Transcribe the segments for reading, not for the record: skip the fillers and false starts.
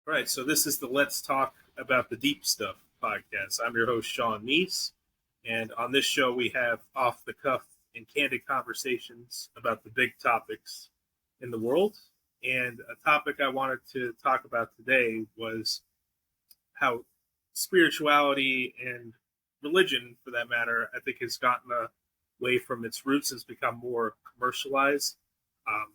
Right, so this is the Let's Talk About the Deep Stuff podcast. I'm your host, Sean Neese, and on this show, we have off the cuff and candid conversations about the big topics in the world. And a topic I wanted to talk about today was how spirituality and religion, for that matter, I think has gotten away from its roots, has become more commercialized. Um,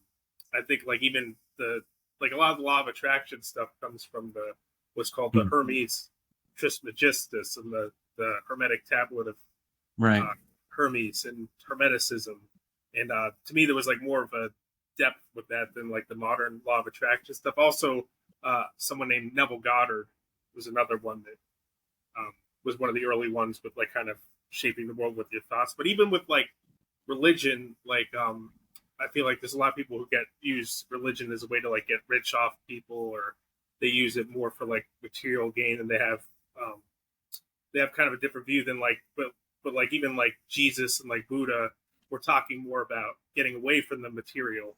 I think like even the like a lot of the law of attraction stuff comes from the what's called the Mm. Hermes Trismegistus and the Hermetic tablet of Right. uh, Hermes and Hermeticism. And to me, there was like more of a depth with that than like the modern law of attraction stuff. Also, someone named Neville Goddard was another one that um, was one of the early ones with like kind of shaping the world with your thoughts. But even with like religion, like I feel like there's a lot of people who get use religion as a way to like get rich off people, or they use it more for like material gain, and um, they have kind of a different view than like but like even like Jesus and like Buddha, we're talking more about getting away from the material,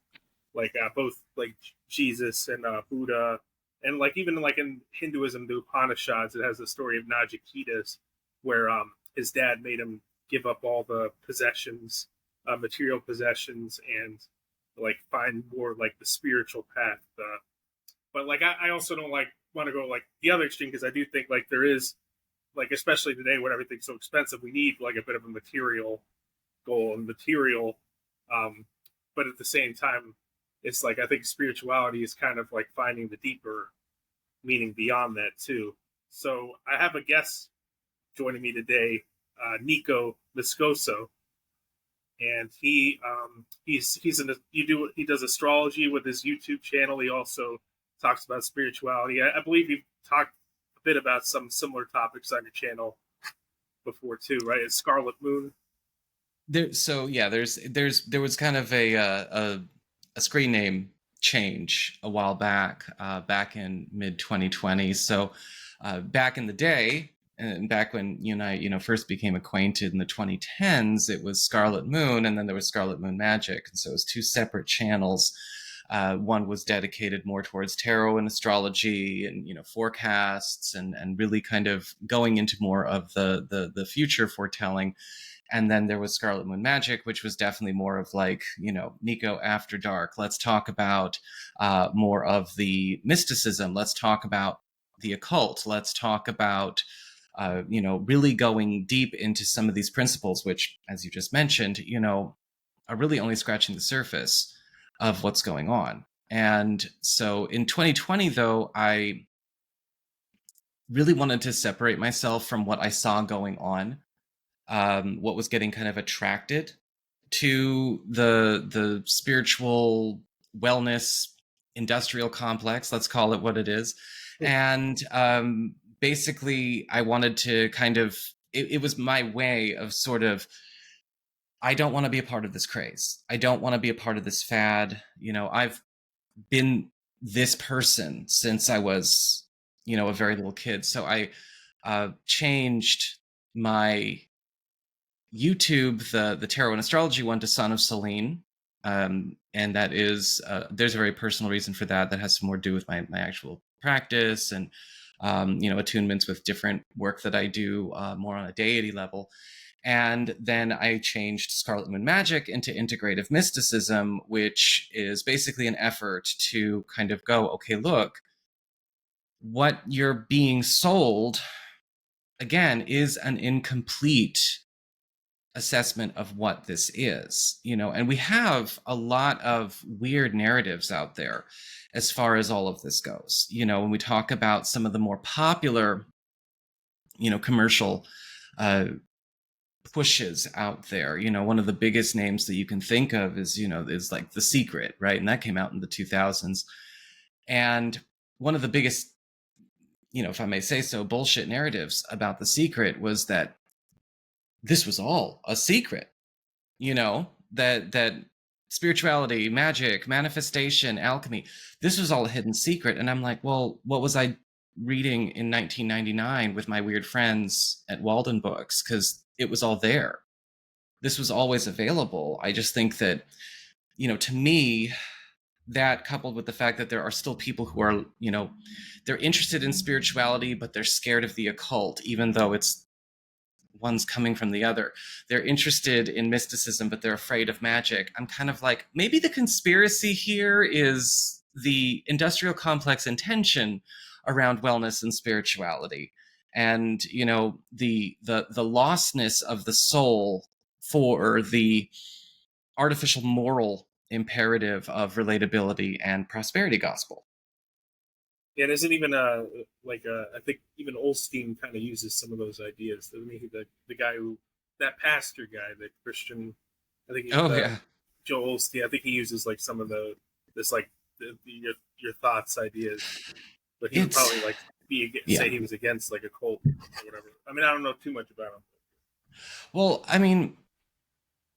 like both like Jesus and Buddha, and like even like in Hinduism, the Upanishads, it has the story of Najikitas, where his dad made him give up all the possessions, material possessions, and like find more like the spiritual path. But like I also don't like want to go like the other extreme, because I do think like there is like, especially today when everything's so expensive, we need like a bit of a material goal and material. Um, but at the same time, it's like I think spirituality is kind of like finding the deeper meaning beyond that too. So I have a guest joining me today, Nico Miscoso, and he does astrology with his YouTube channel. He also talks about spirituality. I believe you've talked a bit about some similar topics on your channel before too, right? It's Scarlet Moon. There was kind of a screen name change a while back, back in mid 2020. So back in the day, and back when you and I, first became acquainted in the 2010s, it was Scarlet Moon, and then there was Scarlet Moon Magic, and so it was two separate channels. One was dedicated more towards tarot and astrology, and forecasts, and really kind of going into more of the future foretelling. And then there was Scarlet Moon Magic, which was definitely more of like, Nico After Dark. Let's talk about more of the mysticism. Let's talk about the occult. Let's talk about, really going deep into some of these principles, which, as you just mentioned, are really only scratching the surface of what's going on. And so in 2020, though, I really wanted to separate myself from what I saw going on, what was getting kind of attracted to the spiritual wellness industrial complex. Let's call it what it is. And basically, I wanted to kind of it was my way of sort of, I don't want to be a part of this craze. I don't want to be a part of this fad. I've been this person since I was, a very little kid. So I changed my YouTube, the tarot and astrology one, to SonofSelene. And that is, there's a very personal reason for that. That has some more to do with my actual practice and, attunements with different work that I do, more on a deity level. And then I changed Scarlet Moon Magic into integrative mysticism, which is basically an effort to kind of go, okay, look, what you're being sold, again, is an incomplete assessment of what this is, and we have a lot of weird narratives out there as far as all of this goes. When we talk about some of the more popular, commercial pushes out there, one of the biggest names that you can think of is like The Secret, right? And that came out in the 2000s. And one of the biggest, if I may say so, bullshit narratives about The Secret was that this was all a secret, that spirituality, magic, manifestation, alchemy, this was all a hidden secret. And I'm like, well, what was I reading in 1999 with my weird friends at Walden Books? Because it was all there. This was always available. I just think that, to me, that coupled with the fact that there are still people who are, they're interested in spirituality, but they're scared of the occult, even though it's one's coming from the other. They're interested in mysticism, but they're afraid of magic. I'm kind of like, maybe the conspiracy here is the industrial complex intention around wellness and spirituality, and the lostness of the soul for the artificial moral imperative of relatability and prosperity gospel. Yeah, there's even I think even Olstein kind of uses some of those ideas. I mean, the guy that pastor guy, the Christian, I think Oh yeah. Joel Olstein. I think he uses like some of this like your thoughts ideas, but he would It's probably like yeah. say he was against like a cult or whatever. I mean, I don't know too much about him. Well, I mean,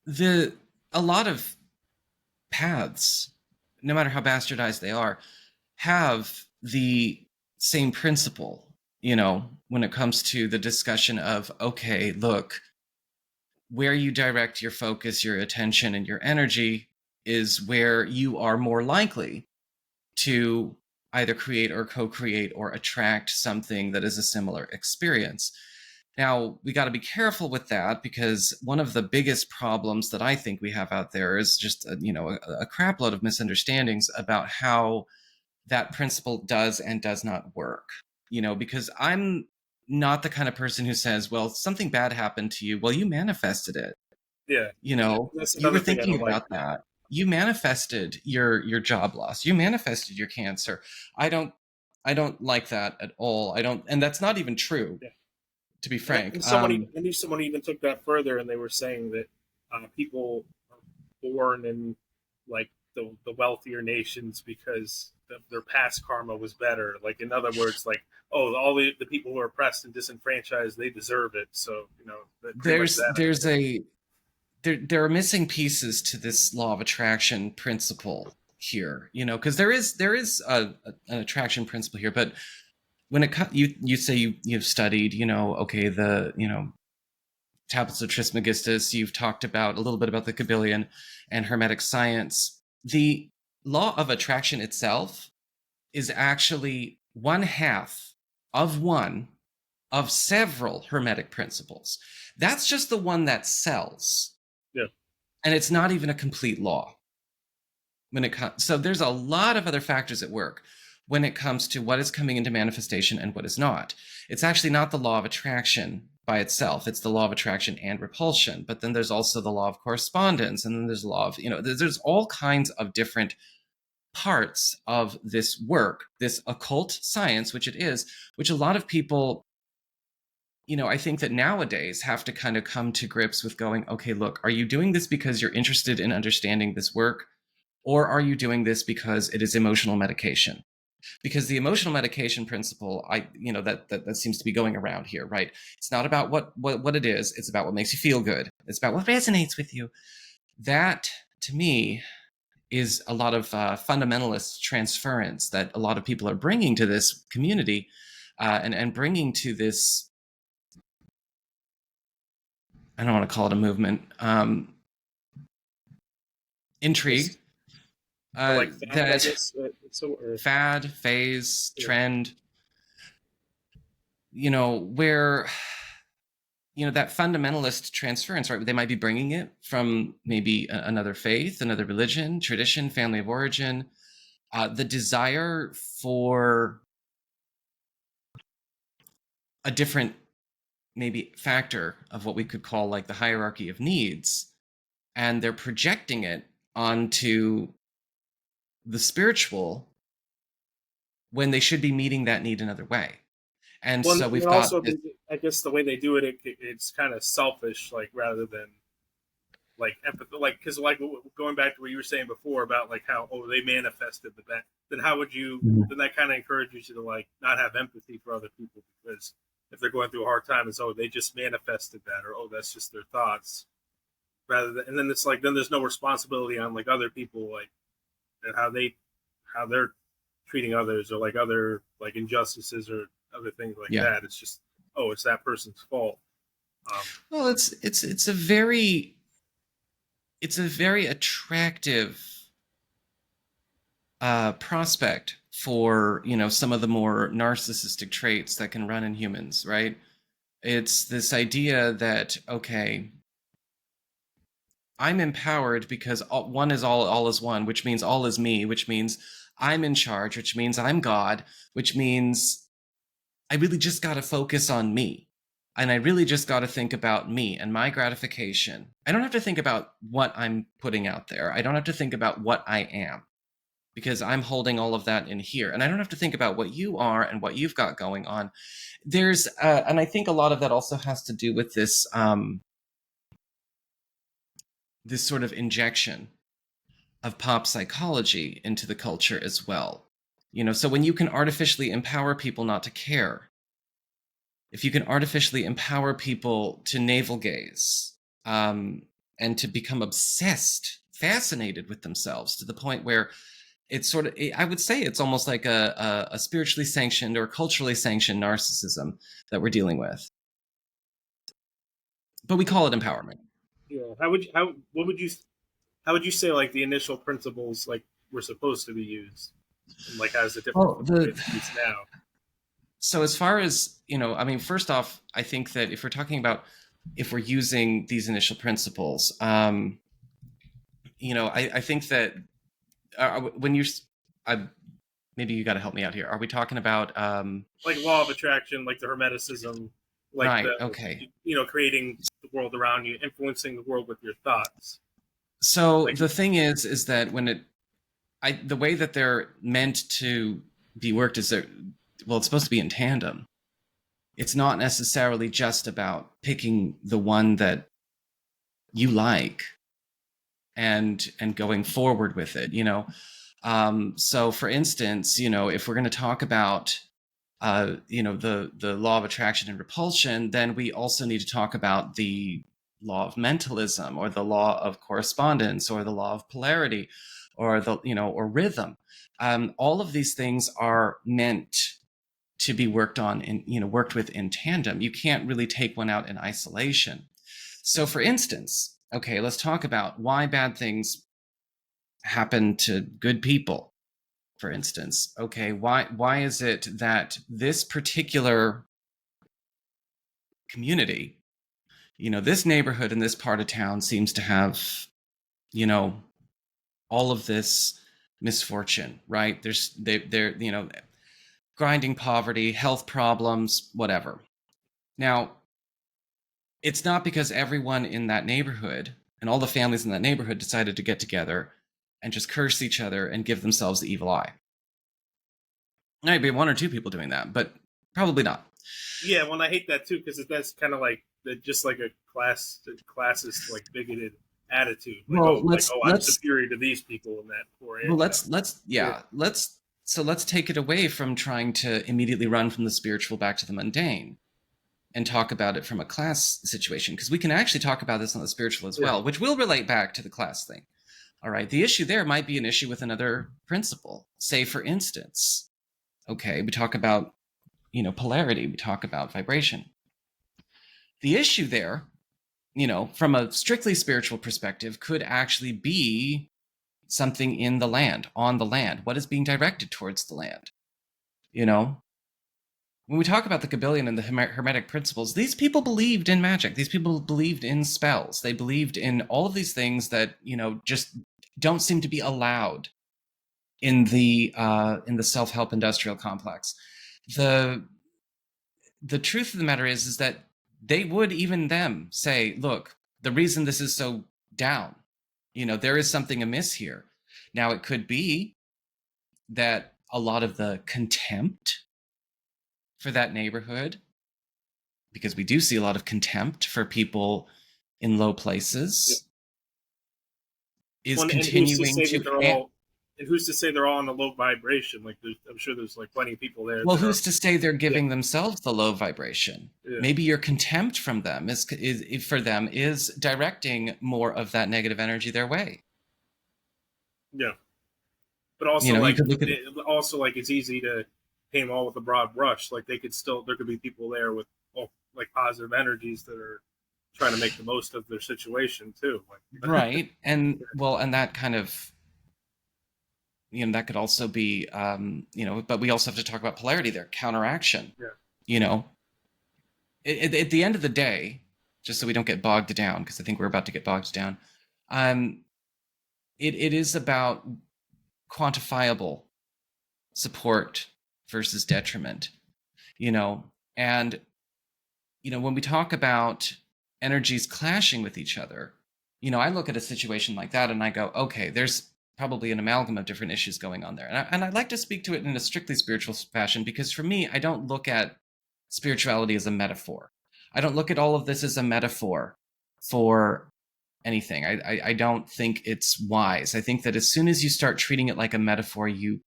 a lot of paths, no matter how bastardized they are, have the same principle, when it comes to the discussion of, okay, look, where you direct your focus, your attention, and your energy is where you are more likely to either create or co-create or attract something that is a similar experience. Now, we got to be careful with that, because one of the biggest problems that I think we have out there is just, a crap load of misunderstandings about how that principle does and does not work. Because I'm not the kind of person who says, well, something bad happened to you. Well, you manifested it. Yeah, that's You were another thing I thinking don't like. about that. You manifested your job loss. You manifested your cancer. I don't like that at all. I don't, and that's not even true, Yeah. to be frank. I knew someone even took that further, and they were saying that people are born in like the wealthier nations because their past karma was better. Like in other words, like all the people who are oppressed and disenfranchised, they deserve it. So pretty much There's that there's idea. a there are missing pieces to this law of attraction principle here, because there is an attraction principle here, but when you say you've studied, okay, the tablets of Trismegistus, you've talked about a little bit about the Kabbalion and Hermetic science. The law of attraction itself is actually one half of one of several Hermetic principles. That's just the one that sells. Yeah. And it's not even a complete law. So there's a lot of other factors at work when it comes to what is coming into manifestation and what is not. It's actually not the law of attraction by itself. It's the law of attraction and repulsion. But then there's also the law of correspondence. And then there's the law of, there's all kinds of different parts of this work, this occult science, which it is, which a lot of people, I think that nowadays have to kind of come to grips with going, okay, look, are you doing this because you're interested in understanding this work? Or are you doing this because it is emotional medication? Because the emotional medication principle, that seems to be going around here, right? It's not about what it is. It's about what makes you feel good. It's about what resonates with you. That, to me, is a lot of fundamentalist transference that a lot of people are bringing to this community, and bringing to this. I don't want to call it a movement. Intrigue. This like fad, I That guess. fad, phase, Yeah. trend, where, that fundamentalist transference, right? They might be bringing it from maybe another faith, another religion, tradition, family of origin, the desire for a different maybe factor of what we could call like the hierarchy of needs. And they're projecting it onto the spiritual when they should be meeting that need another way. And Well, so and we've got also this. I guess the way they do it's kind of selfish, like rather than like empathy, like because like going back to what you were saying before about like how they manifested the bad. Then how would you? Then that kind of encourages you to like not have empathy for other people, because if they're going through a hard time, it's they just manifested that, or that's just their thoughts, rather than, and then it's like then there's no responsibility on like other people, like and how they're treating others, or like other like injustices or other things like Yeah. that. It's just it's that person's fault. Well, it's a very attractive prospect for, some of the more narcissistic traits that can run in humans, right? It's this idea that, okay, I'm empowered because one is all is one, which means all is me, which means I'm in charge, which means I'm God, which means I really just got to focus on me. And I really just got to think about me and my gratification. I don't have to think about what I'm putting out there. I don't have to think about what I am, because I'm holding all of that in here. And I don't have to think about what you are and what you've got going on. There's, and I think a lot of that also has to do with this, this sort of injection of pop psychology into the culture as well. So when you can artificially empower people not to care, if you can artificially empower people to navel gaze, and to become obsessed, fascinated with themselves to the point where it's sort of, I would say it's almost like a spiritually sanctioned or culturally sanctioned narcissism that we're dealing with. But we call it empowerment. Yeah. How would you say like the initial principles like were supposed to be used, and like as a different used now? So as far as, first off, I think that if we're talking about, if we're using these initial principles, I think that when maybe you got to help me out here. Are we talking about like law of attraction, like the Hermeticism, like right? Okay. Creating the world around you, influencing the world with your thoughts. So the thing is that when the way that they're meant to be worked is it's supposed to be in tandem. It's not necessarily just about picking the one that you like and going forward with it, So for instance, if we're going to talk about, the law of attraction and repulsion, then we also need to talk about the law of mentalism, or the law of correspondence, or the law of polarity, or or rhythm. All of these things are meant to be worked on and worked with in tandem. You can't really take one out in isolation. So for instance, okay, let's talk about why bad things happen to good people. For instance, okay, why is it that this particular community, this neighborhood in this part of town seems to have, all of this misfortune, right? They're grinding poverty, health problems, whatever. Now, it's not because everyone in that neighborhood and all the families in that neighborhood decided to get together and just curse each other and give themselves the evil eye. There might be one or two people doing that, but probably not. Yeah, well, I hate that too, because that's kind of like just like a classist, like bigoted attitude. Like, I'm superior to these people in that poor area. Well, let's take it away from trying to immediately run from the spiritual back to the mundane and talk about it from a class situation, because we can actually talk about this on the spiritual as well, which will relate back to the class thing. All right. The issue there might be an issue with another principle. Say, for instance, okay, we talk about, polarity, we talk about vibration. The issue there, from a strictly spiritual perspective, could actually be something in the land, on the land. What is being directed towards the land? When we talk about the Kabbalion and the Hermetic principles, these people believed in magic. These people believed in spells. They believed in all of these things that, just don't seem to be allowed in the self-help industrial complex. The truth of the matter is that they would even them say, look, the reason this is so down, there is something amiss here. Now, it could be that a lot of the contempt for that neighborhood, because we do see a lot of contempt for people in low places, is continuing to... And who's to say they're all in a low vibration? Like, I'm sure there's like plenty of people there. Well, who's to say they're giving themselves the low vibration? Yeah. Maybe your contempt from them is directing more of that negative energy their way. Yeah, but also it's easy to paint them all with a broad brush. Like there could be people there with like positive energies that are trying to make the most of their situation too. Right, and that kind of that could also be, but we also have to talk about polarity there, counteraction. Yeah. You know, at the end of the day, just so we don't get bogged down, because I think we're about to get bogged down, it is about quantifiable support versus detriment, and when we talk about energies clashing with each other, I look at a situation like that and I go, okay, there's probably an amalgam of different issues going on there. And I'd like to speak to it in a strictly spiritual fashion, because for me, I don't look at spirituality as a metaphor. I don't look at all of this as a metaphor for anything. I don't think it's wise. I think that as soon as you start treating it like a metaphor, you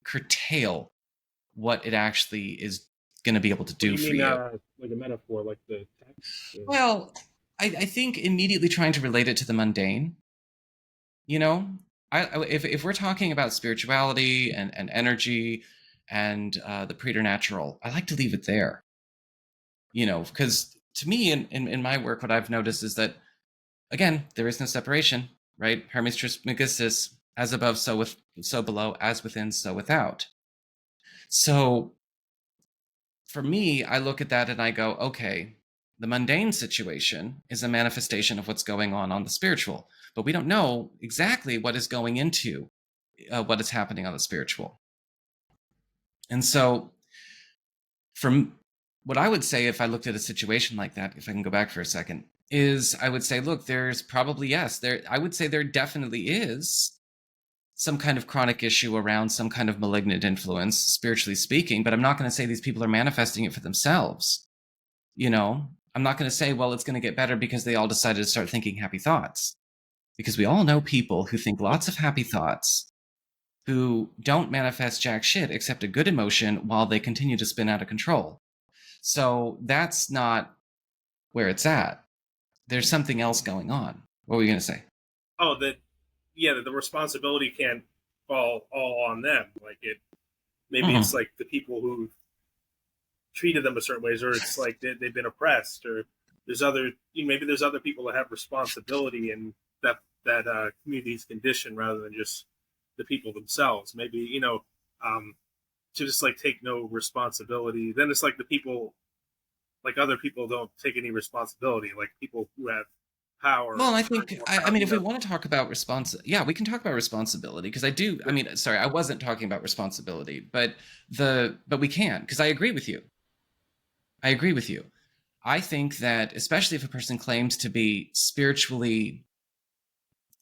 curtail what it actually is going to be able to do for you. Like a metaphor, like the text? Well, I think immediately trying to relate it to the mundane. If we're talking about spirituality and energy and the preternatural, I like to leave it there. Because to me, in my work, what I've noticed is that, again, there is no separation, right? Hermes Trismegistus, as above, so below, as within, so without. So for me, I look at that and I go, okay, the mundane situation is a manifestation of what's going on the spiritual, but we don't know exactly what is going into what is happening on the spiritual. And so from what I would say, if I looked at a situation like that, if I can go back for a second, is I would say, look, there's probably, yes, I would say there definitely is some kind of chronic issue around some kind of malignant influence, spiritually speaking, but I'm not going to say these people are manifesting it for themselves. I'm not going to say, well, it's going to get better because they all decided to start thinking happy thoughts. Because we all know people who think lots of happy thoughts, who don't manifest jack shit except a good emotion while they continue to spin out of control. So that's not where it's at. There's something else going on. What were you going to say? Oh, that the responsibility can't fall all on them. Like maybe it's like the people who treated them a certain ways, or it's like they've been oppressed, or maybe there's other people that have responsibility in that community's condition rather than just the people themselves. Maybe to just like take no responsibility. Then it's like the people, like other people don't take any responsibility, like people who have power. Well, I think, I mean, if we want to talk about we can talk about responsibility, because sorry, I wasn't talking about responsibility, but we can, because I agree with you. I think that, especially if a person claims to be spiritually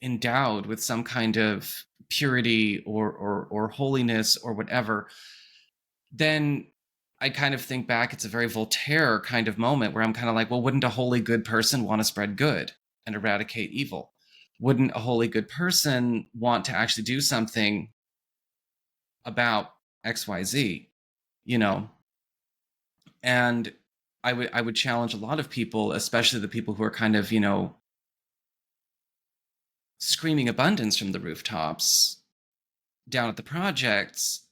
endowed with some kind of purity or holiness or whatever, then I kind of think back, it's a very Voltaire kind of moment where I'm kind of like, well, wouldn't a wholly good person want to spread good and eradicate evil? Wouldn't a wholly good person want to actually do something about XYZ, And I would challenge a lot of people, especially the people who are kind of, screaming abundance from the rooftops down at the projects,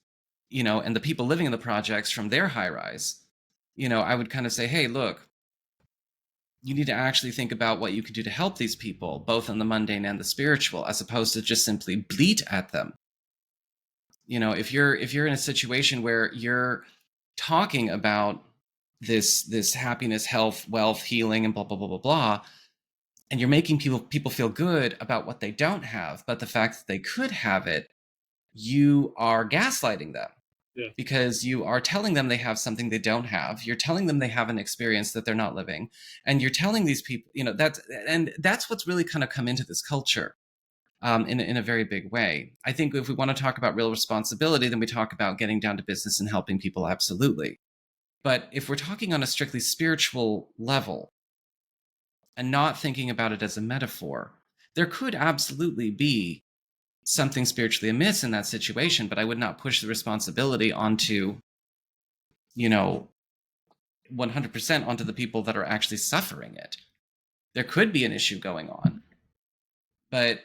and the people living in the projects from their high rise, I would kind of say, hey, look, you need to actually think about what you can do to help these people, both in the mundane and the spiritual, as opposed to just simply bleat at them. If you're in a situation where you're talking about this happiness, health, wealth, healing, and blah, blah, blah, blah, blah, and you're making people feel good about what they don't have, but the fact that they could have it, you are gaslighting them. Yeah. Because you are telling them they have something they don't have. You're telling them they have an experience that they're not living. And you're telling these people, that's what's really kind of come into this culture in a very big way. I think if we want to talk about real responsibility, then we talk about getting down to business and helping people, absolutely. But if we're talking on a strictly spiritual level and not thinking about it as a metaphor, there could absolutely be something spiritually amiss in that situation, but I would not push the responsibility onto, 100% onto the people that are actually suffering it. There could be an issue going on, but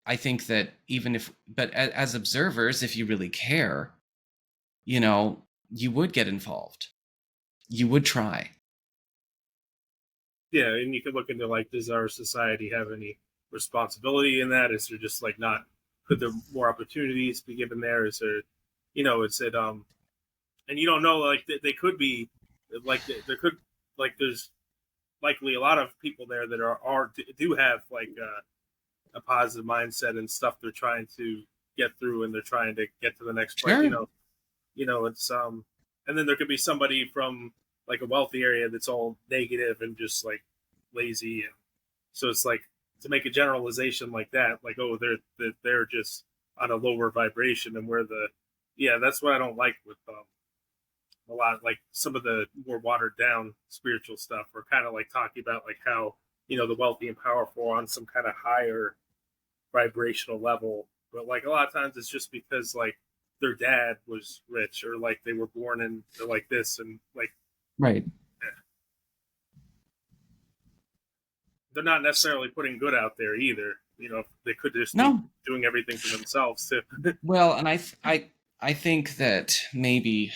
I think that as observers, if you really care, you would get involved. You would try. Yeah, and you could look into, like, does our society have any responsibility in that? Is there just like not could there more opportunities be given there? Is there, is it and you don't know, like they could be, like there could, like there's likely a lot of people there that are do have like a positive mindset and stuff they're trying to get through, and they're trying to get to the next point. Sure. It's and then there could be somebody from like a wealthy area that's all negative and just like lazy, and so it's like to make a generalization like that, like, oh, they're just on a lower vibration, and where the yeah, that's what I don't like with a lot, like some of the more watered down spiritual stuff, or kind of like talking about like how the wealthy and powerful are on some kind of higher vibrational level, but like a lot of times it's just because like their dad was rich, or like they were born into like this, and like Right. they're not necessarily putting good out there either. They could just be No. doing everything for themselves too. Well, and I think that maybe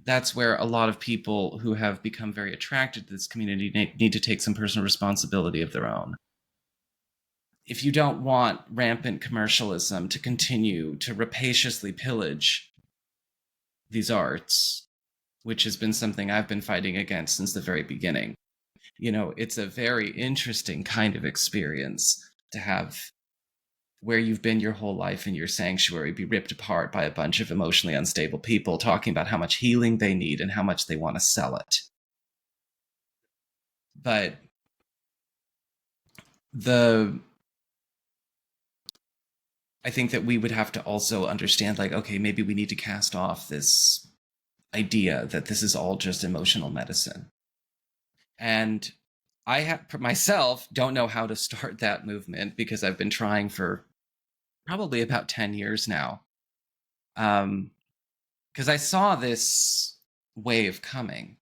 that's where a lot of people who have become very attracted to this community need to take some personal responsibility of their own. If you don't want rampant commercialism to continue to rapaciously pillage these arts, which has been something I've been fighting against since the very beginning, it's a very interesting kind of experience to have where you've been your whole life in your sanctuary be ripped apart by a bunch of emotionally unstable people talking about how much healing they need and how much they want to sell it. But I think that we would have to also understand, like, okay, maybe we need to cast off this idea that this is all just emotional medicine. And I myself don't know how to start that movement, because I've been trying for probably about 10 years now. Because I saw this wave coming,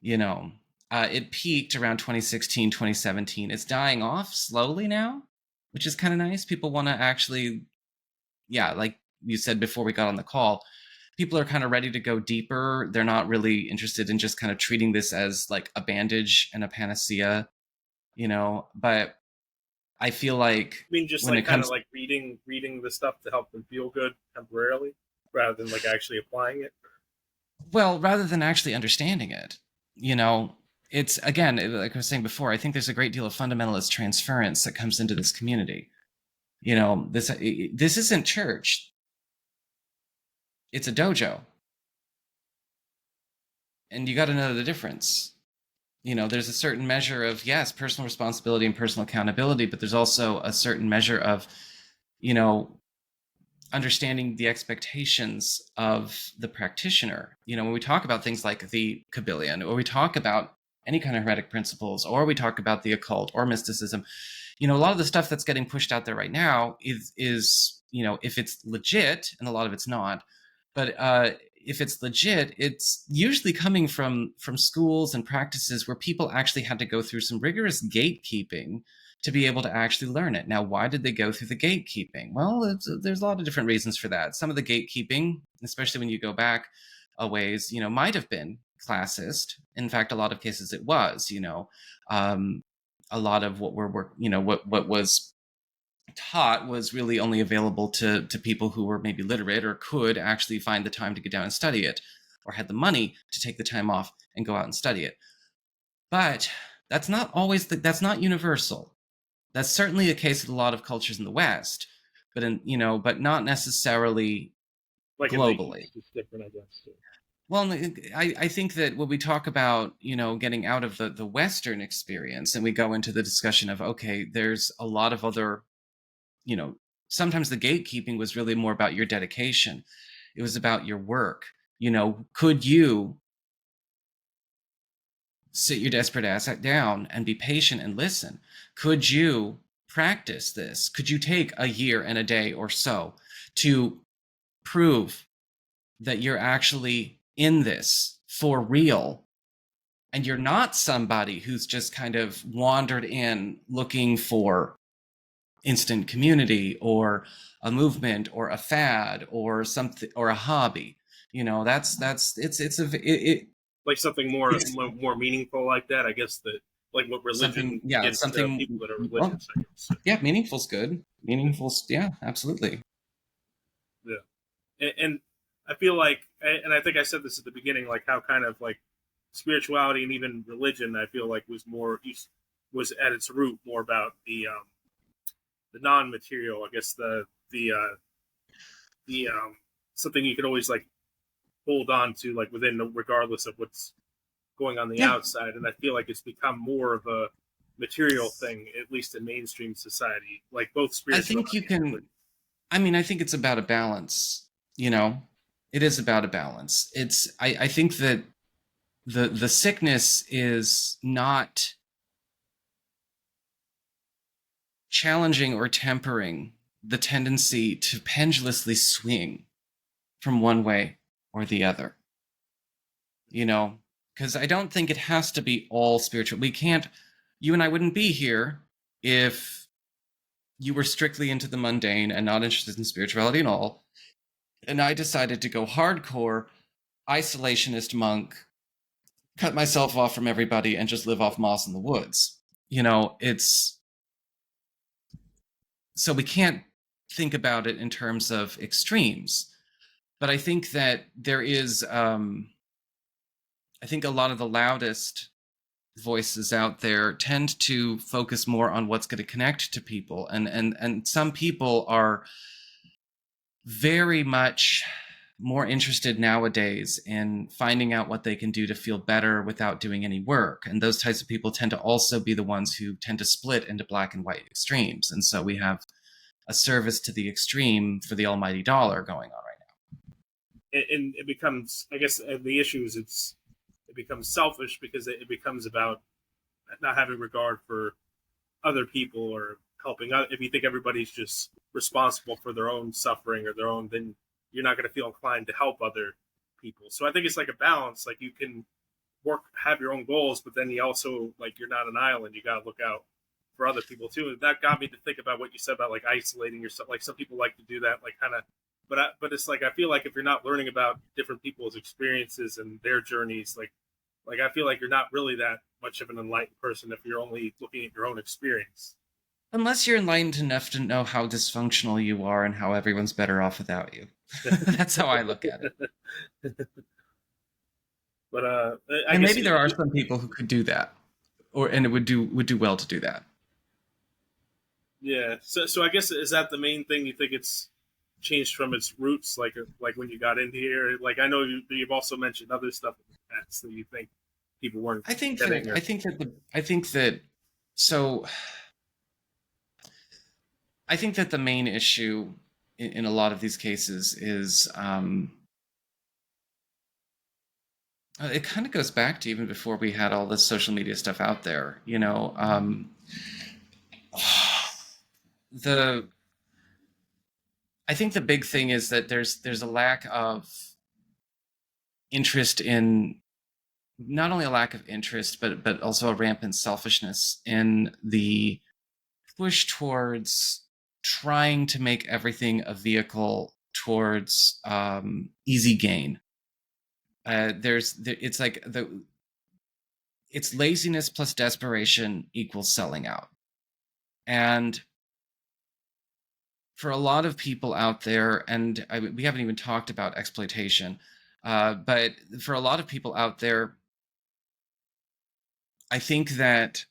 it peaked around 2016, 2017. It's dying off slowly now, which is kind of nice. People want to actually, like you said before we got on the call, people are kind of ready to go deeper. They're not really interested in just kind of treating this as like a bandage and a panacea, but I feel like, I mean, just like kind of like reading the stuff to help them feel good temporarily, rather than like actually applying it. Well, rather than actually understanding it, it's, again, like I was saying before, I think there's a great deal of fundamentalist transference that comes into this community. This isn't church. It's a dojo. And you got to know the difference. There's a certain measure of, yes, personal responsibility and personal accountability, but there's also a certain measure of, understanding the expectations of the practitioner. When we talk about things like the Kabbalion, or we talk about any kind of hermetic principles, or we talk about the occult or mysticism, a lot of the stuff that's getting pushed out there right now is if it's legit, and a lot of it's not, but if it's legit, it's usually coming from schools and practices where people actually had to go through some rigorous gatekeeping to be able to actually learn it. Now, why did they go through the gatekeeping? Well, there's a lot of different reasons for that. Some of the gatekeeping, especially when you go back a ways, might have been classist. In fact, a lot of cases it was. A lot of what what was taught was really only available to people who were maybe literate, or could actually find the time to get down and study it, or had the money to take the time off and go out and study it. But that's not always that's not universal. That's certainly the case with a lot of cultures in the West, but but not necessarily like globally. It's different, I guess. Too. Well, I think that when we talk about, getting out of the Western experience, and we go into the discussion of, okay, there's a lot of other, sometimes the gatekeeping was really more about your dedication. It was about your work. Could you sit your desperate ass down and be patient and listen? Could you practice this? Could you take a year and a day or so to prove that you're actually in this for real, and you're not somebody who's just kind of wandered in looking for instant community, or a movement, or a fad, or something, or a hobby? It's like something more meaningful like that, I guess, that like what religion gives something, people that are religious, I guess. Yeah, meaningful's good. Meaningful's, yeah, absolutely. And I feel like, and I think I said this at the beginning, like how kind of like spirituality and even religion, I feel like was at its root more about the non-material. I guess the something you could always like hold on to, like within, regardless of what's going on the Yeah, outside. And I feel like it's become more of a material thing, at least in mainstream society, like both I think you spirituality and can. religion. I mean, I think it's about a balance. You know, it is about a balance. I think that the sickness is not challenging or tempering the tendency to pendulously swing from one way or the other. You know, because I don't think it has to be all spiritual. We can't. You and I wouldn't be here if you were strictly into the mundane and not interested in spirituality at all. And I decided to go hardcore isolationist monk, cut myself off from everybody, and just live off moss in the woods. You know, it's so we can't think about it in terms of extremes. But I think that there is, I think a lot of the loudest voices out there tend to focus more on what's going to connect to people, and some people are very much more interested nowadays in finding out what they can do to feel better without doing any work. And those types of people tend to also be the ones who tend to split into black and white extremes. And so we have a service to the extreme for the almighty dollar going on right And it becomes, I guess, the issue is it becomes selfish because it becomes about not having regard for other people or helping. If you think everybody's just responsible for their own suffering or their own, then you're not going to feel inclined to help other people. So I think it's like a balance. Like you can have your own goals, but then you also, like, you're not an island. You got to look out for other people too. And that got me to think about what you said about like isolating yourself. Like some people like to do that, like kind of. But it's like I feel like if you're not learning about different people's experiences and their journeys, like I feel like you're not really that much of an enlightened person if you're only looking at your own experience. now. Unless you're enlightened enough to know how dysfunctional you are and how everyone's better off without you. That's how I look at it. But I And guess maybe there are some people who could do that, or and it would do well to do that. yeah. So I guess, is that the main thing you think it's changed from its roots? Like when you got into here, like I know you've also mentioned other stuff in the past that you think people weren't I think that getting, or I think that the I think that so I think that the main issue in a lot of these cases is it kind of goes back to even before we had all this social media stuff out there. You know, the I think the big thing is that there's a lack of interest in not only a lack of interest, but also a rampant selfishness in the push towards trying to make everything a vehicle towards easy gain. It's like it's laziness plus desperation equals selling out. And for a lot of people out there, and we haven't even talked about exploitation, but for a lot of people out there, I think that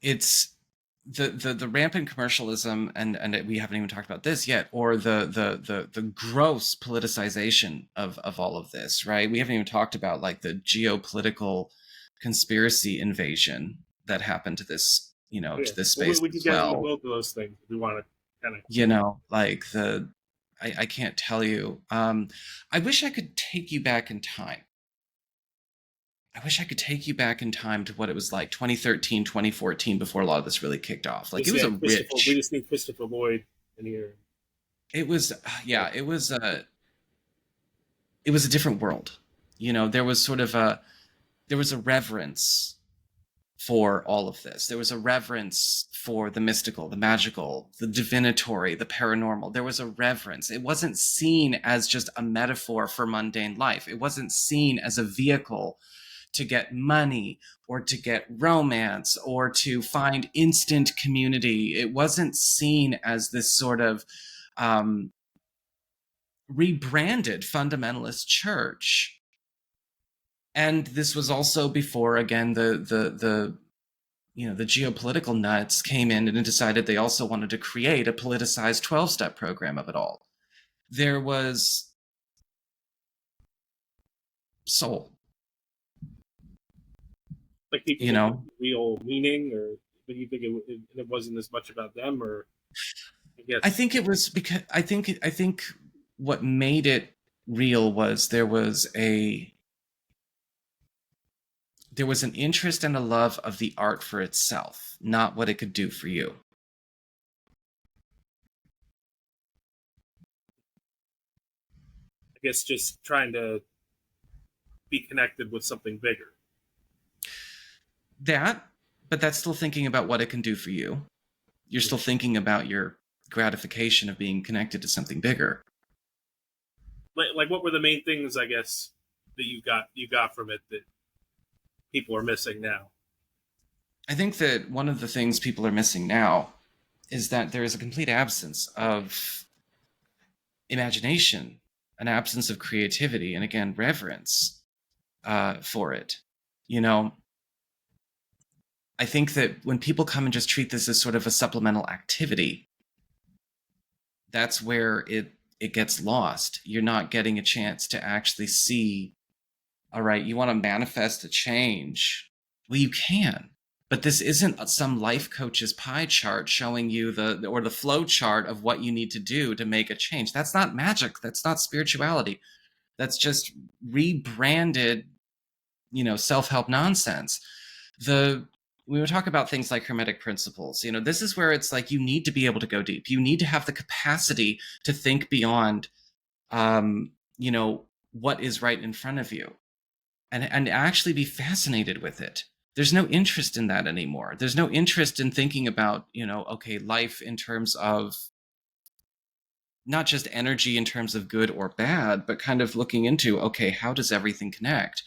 it's the rampant commercialism, and we haven't even talked about this yet, or the gross politicization of all of this, right? We haven't even talked about like the geopolitical conspiracy invasion that happened to this, yeah. to this Well, space we can as get into well. both of those things if we want to kind of. Like I can't tell you. I wish I could take you back in time. I wish I could take you back in time to what it was like 2013, 2014, before a lot of this really kicked off. Like it Just was yeah, a Christopher. We rich, just need Christopher Lloyd in here. it was, yeah, it was a different world. There was sort of there was a reverence for all of this. There was a reverence for the mystical, the magical, the divinatory, the paranormal. There was a reverence. It wasn't seen as just a metaphor for mundane life. It wasn't seen as a vehicle to get money or to get romance or to find instant community. It wasn't seen as this sort of rebranded fundamentalist church. And this was also before, again, the geopolitical nuts came in and decided they also wanted to create a politicized 12-step program of it all. There was soul. Like people real meaning, or do you think it wasn't as much about them, or I guess I think it was because I think what made it real was there was an interest and a love of the art for itself, not what it could do for you. I guess just trying to be connected with something bigger. But that's still thinking about what it can do for you. You're still thinking about your gratification of being connected to something bigger. Like what were the main things, I guess, that you got from it that people are missing now? I think that one of the things people are missing now is that there is a complete absence of imagination, an absence of creativity, and again, reverence for it. I think that when people come and just treat this as sort of a supplemental activity, that's where it gets lost. You're not getting a chance to actually see, all right, you want to manifest a change. Well, you can, but this isn't some life coach's pie chart showing you the flow chart of what you need to do to make a change. That's not magic. That's not spirituality. That's just rebranded, self-help nonsense. We would talk about things like hermetic principles. This is where it's like you need to be able to go deep. You need to have the capacity to think beyond, what is right in front of you, and actually be fascinated with it. There's no interest in that anymore. There's no interest in thinking about, life in terms of not just energy in terms of good or bad, but kind of looking into, okay, how does everything connect?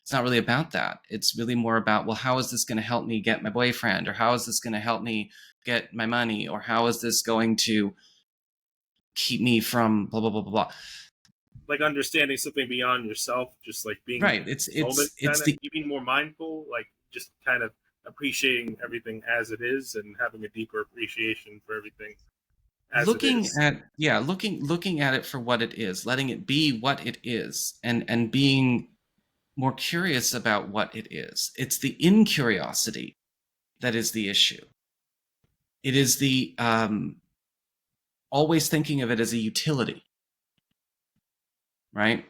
It's not really about that. It's really more about, well, how is this going to help me get my boyfriend? Or how is this going to help me get my money? Or how is this going to keep me from blah, blah, blah, blah, blah. Like understanding something beyond yourself, just like being right. It's being more mindful, like just kind of appreciating everything as it is and having a deeper appreciation for everything. Looking at it for what it is, letting it be what it is, and being more curious about what it is. It's the incuriosity that is the issue. It is the always thinking of it as a utility, right?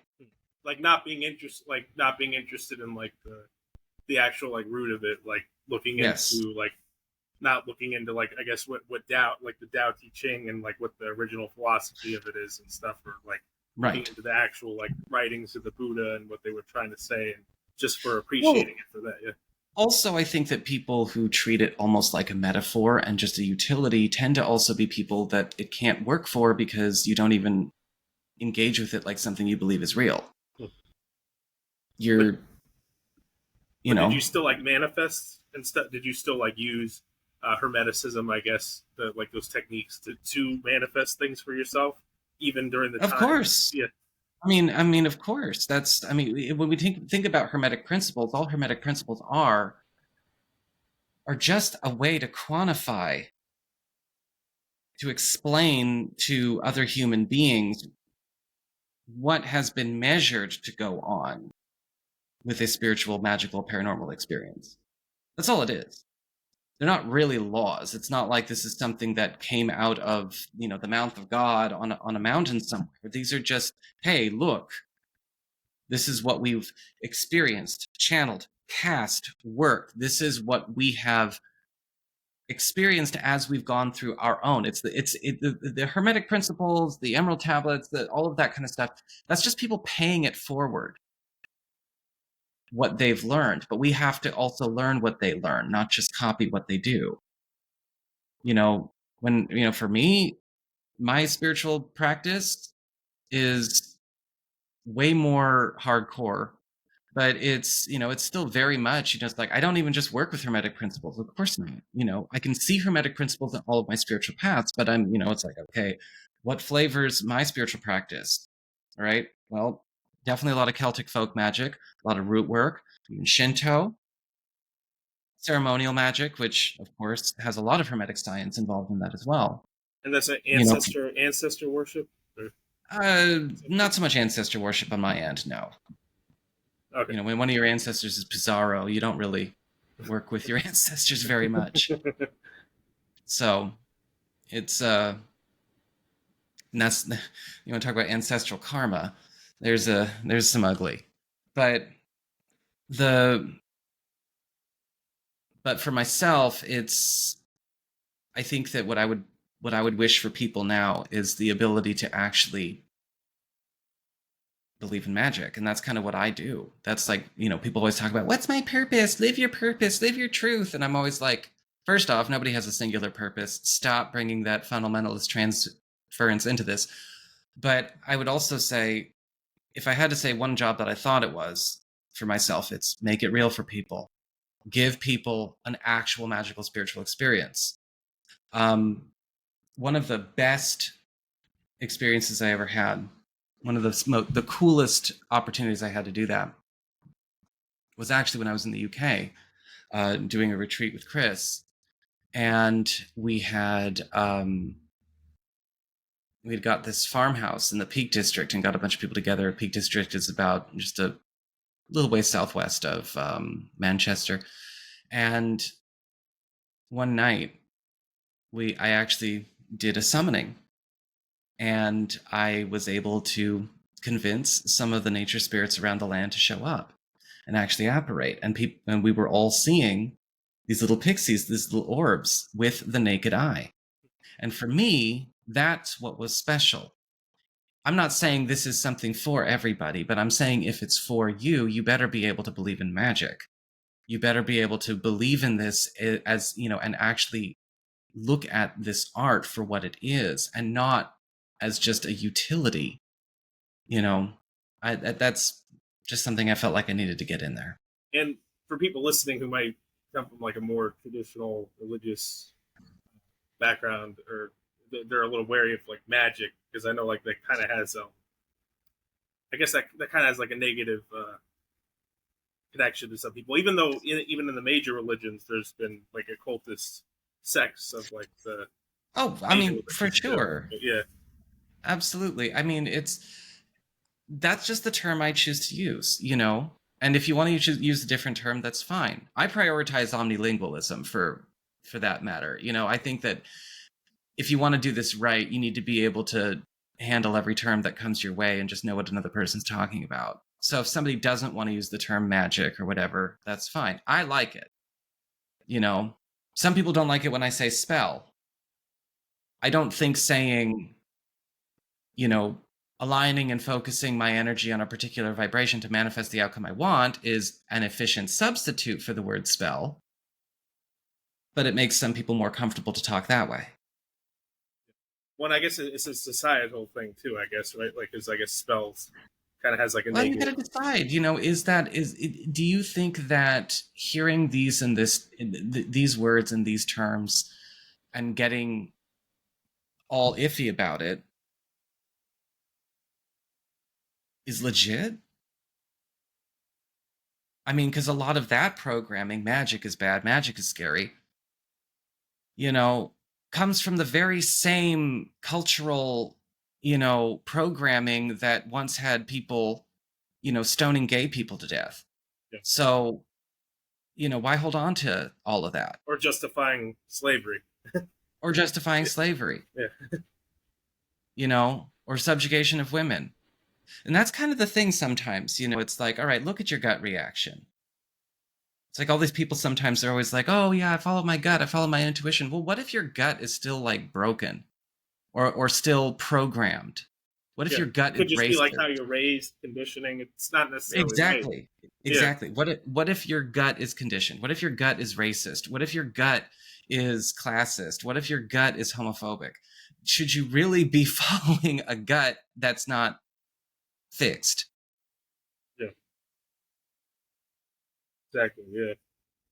Like not being interested in like the actual like root of it, like looking into like not looking into like I guess what doubt, like the Tao Te Ching and like what the original philosophy of it is and stuff, or like looking into the actual like writings of the Buddha and what they were trying to say, and just for appreciating it for that. Yeah. Also, I think that people who treat it almost like a metaphor and just a utility tend to also be people that it can't work for because you don't even engage with it like something you believe is real. Did you still like manifest and stuff? Did you still like use Hermeticism, I guess, like those techniques to manifest things for yourself, even during the time? Of course. Yeah. I mean, of course. When we think about Hermetic principles, all Hermetic principles are just a way to quantify, to explain to other human beings what has been measured to go on with a spiritual, magical, paranormal experience. That's all it is. They're not really laws. It's not like this is something that came out of, the mouth of God on a mountain somewhere. These are just, hey, look, this is what we've experienced, channeled, cast, worked. This is what we have experienced as we've gone through our own. The Hermetic principles, the Emerald tablets, all of that kind of stuff. That's just people paying it forward, what they've learned. But we have to also learn what they learn, not just copy what they do. For me, my spiritual practice is way more hardcore, but it's still very much, it's like, I don't even just work with Hermetic principles. Of course not. I can see Hermetic principles in all of my spiritual paths, but it's like, okay, What flavors my spiritual practice? All right. Well, definitely a lot of Celtic folk magic, a lot of root work, even Shinto, ceremonial magic, which of course has a lot of hermetic science involved in that as well. And that's an You know, ancestor worship. Or not so much ancestor worship on my end. No. okay. You know, when one of your ancestors is Pizarro, you don't really work with your ancestors very much. So it's and that's, you want to talk about ancestral karma. There's some ugly, but the but for myself, it's, I think that what I would wish for people now is the ability to actually believe in magic. And that's kind of what I do. That's like, you know, people always talk about, what's my purpose? Live your purpose, live your truth. And I'm always like, first off, nobody has a singular purpose. Stop bringing that fundamentalist transference into this. But I would also say, if I had to say one job that I thought it was for myself, it's make it real for people. Give people an actual magical spiritual experience. One of the best experiences I ever had, one of the coolest opportunities I had to do that was actually when I was in the UK doing a retreat with Chris, and we'd got this farmhouse in the Peak District and got a bunch of people together. Peak District is about just a little way southwest of Manchester, and one night I actually did a summoning, and I was able to convince some of the nature spirits around the land to show up and actually operate. And we were all seeing these little pixies, these little orbs with the naked eye. And for me, that's what was special. I'm not saying this is something for everybody, but I'm saying if it's for you, you better be able to believe in magic. You better be able to believe in this as, you know, and actually look at this art for what it is and not as just a utility. You know, that's just something I felt like I needed to get in there. And for people listening who might come from like a more traditional religious background, or they're a little wary of like magic, because I know like that kind of has I guess that kind of has like a negative connection to some people, even though even in the major religions there's been like occultist sects of like the Oh, I major mean, for religions too. sure. Yeah. Absolutely. I mean, that's just the term I choose to use, you know? And if you want to use a different term, that's fine. I prioritize omnilingualism for that matter. You know, I think that if you want to do this right, you need to be able to handle every term that comes your way and just know what another person's talking about. So if somebody doesn't want to use the term magic or whatever, that's fine. I like it. You know, some people don't like it when I say spell. I don't think saying, you know, aligning and focusing my energy on a particular vibration to manifest the outcome I want is an efficient substitute for the word spell, but it makes some people more comfortable to talk that way. Well, I guess it's a societal thing too. I guess, right? Like, because I guess spells kind of has like a Well, you negative. got to decide, you know, do you think that hearing these words and these terms and getting all iffy about it is legit? I mean, because a lot of that programming, magic is bad, magic is scary, you know, comes from the very same cultural, you know, programming that once had people, you know, stoning gay people to death. Yeah. So, you know, why hold on to all of that? Or justifying slavery. Or justifying slavery, Yeah. you know, or subjugation of women. And that's kind of the thing sometimes, you know, it's like, all right, look at your gut reaction. It's like all these people sometimes they're always like, oh yeah, I follow my gut, I follow my intuition. Well, what if your gut is still like broken or still programmed? What if Yeah. your gut It is could just be like racist? how you're raised, conditioning. It's not necessarily right. Exactly. Yeah. Exactly. What if your gut is conditioned? What if your gut is racist? What if your gut is classist? What if your gut is homophobic? Should you really be following a gut that's not fixed? Yeah. Exactly. Yeah.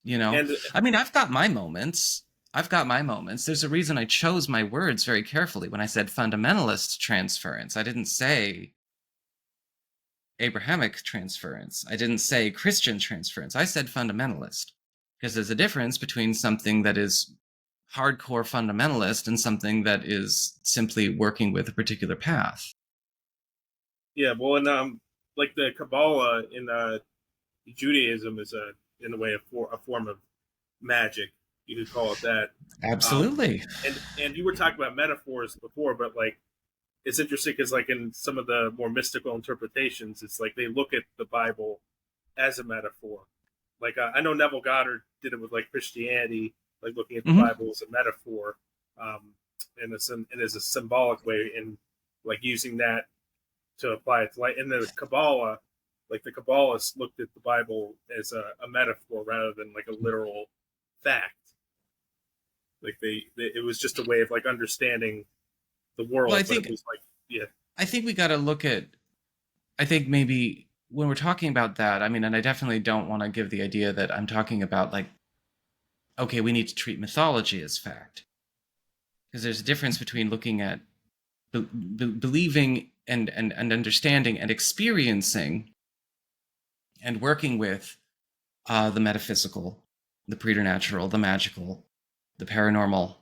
You know? And I mean, I've got my moments. I've got my moments. There's a reason I chose my words very carefully when I said fundamentalist transference. I didn't say Abrahamic transference. I didn't say Christian transference. I said fundamentalist, because there's a difference between something that is hardcore fundamentalist and something that is simply working with a particular path. Yeah, well, and like the Kabbalah in Judaism is in a way a form of magic. You could call it that. Absolutely. And you were talking about metaphors before, but like it's interesting because like in some of the more mystical interpretations, it's like they look at the Bible as a metaphor. Like I know Neville Goddard did it with like Christianity, like looking at the Bible as a metaphor, and as a symbolic way, and like using that to apply it to life. And the Kabbalah, like the Kabbalists looked at the Bible as a metaphor rather than like a literal fact. Like it was just a way of like understanding the world. Well, but it was like, yeah. I think we got to look at, I think maybe when we're talking about that, I mean, and I definitely don't want to give the idea that I'm talking about like, okay, we need to treat mythology as fact. Because there's a difference between looking at believing and understanding and experiencing and working with the metaphysical, the preternatural, the magical, the paranormal.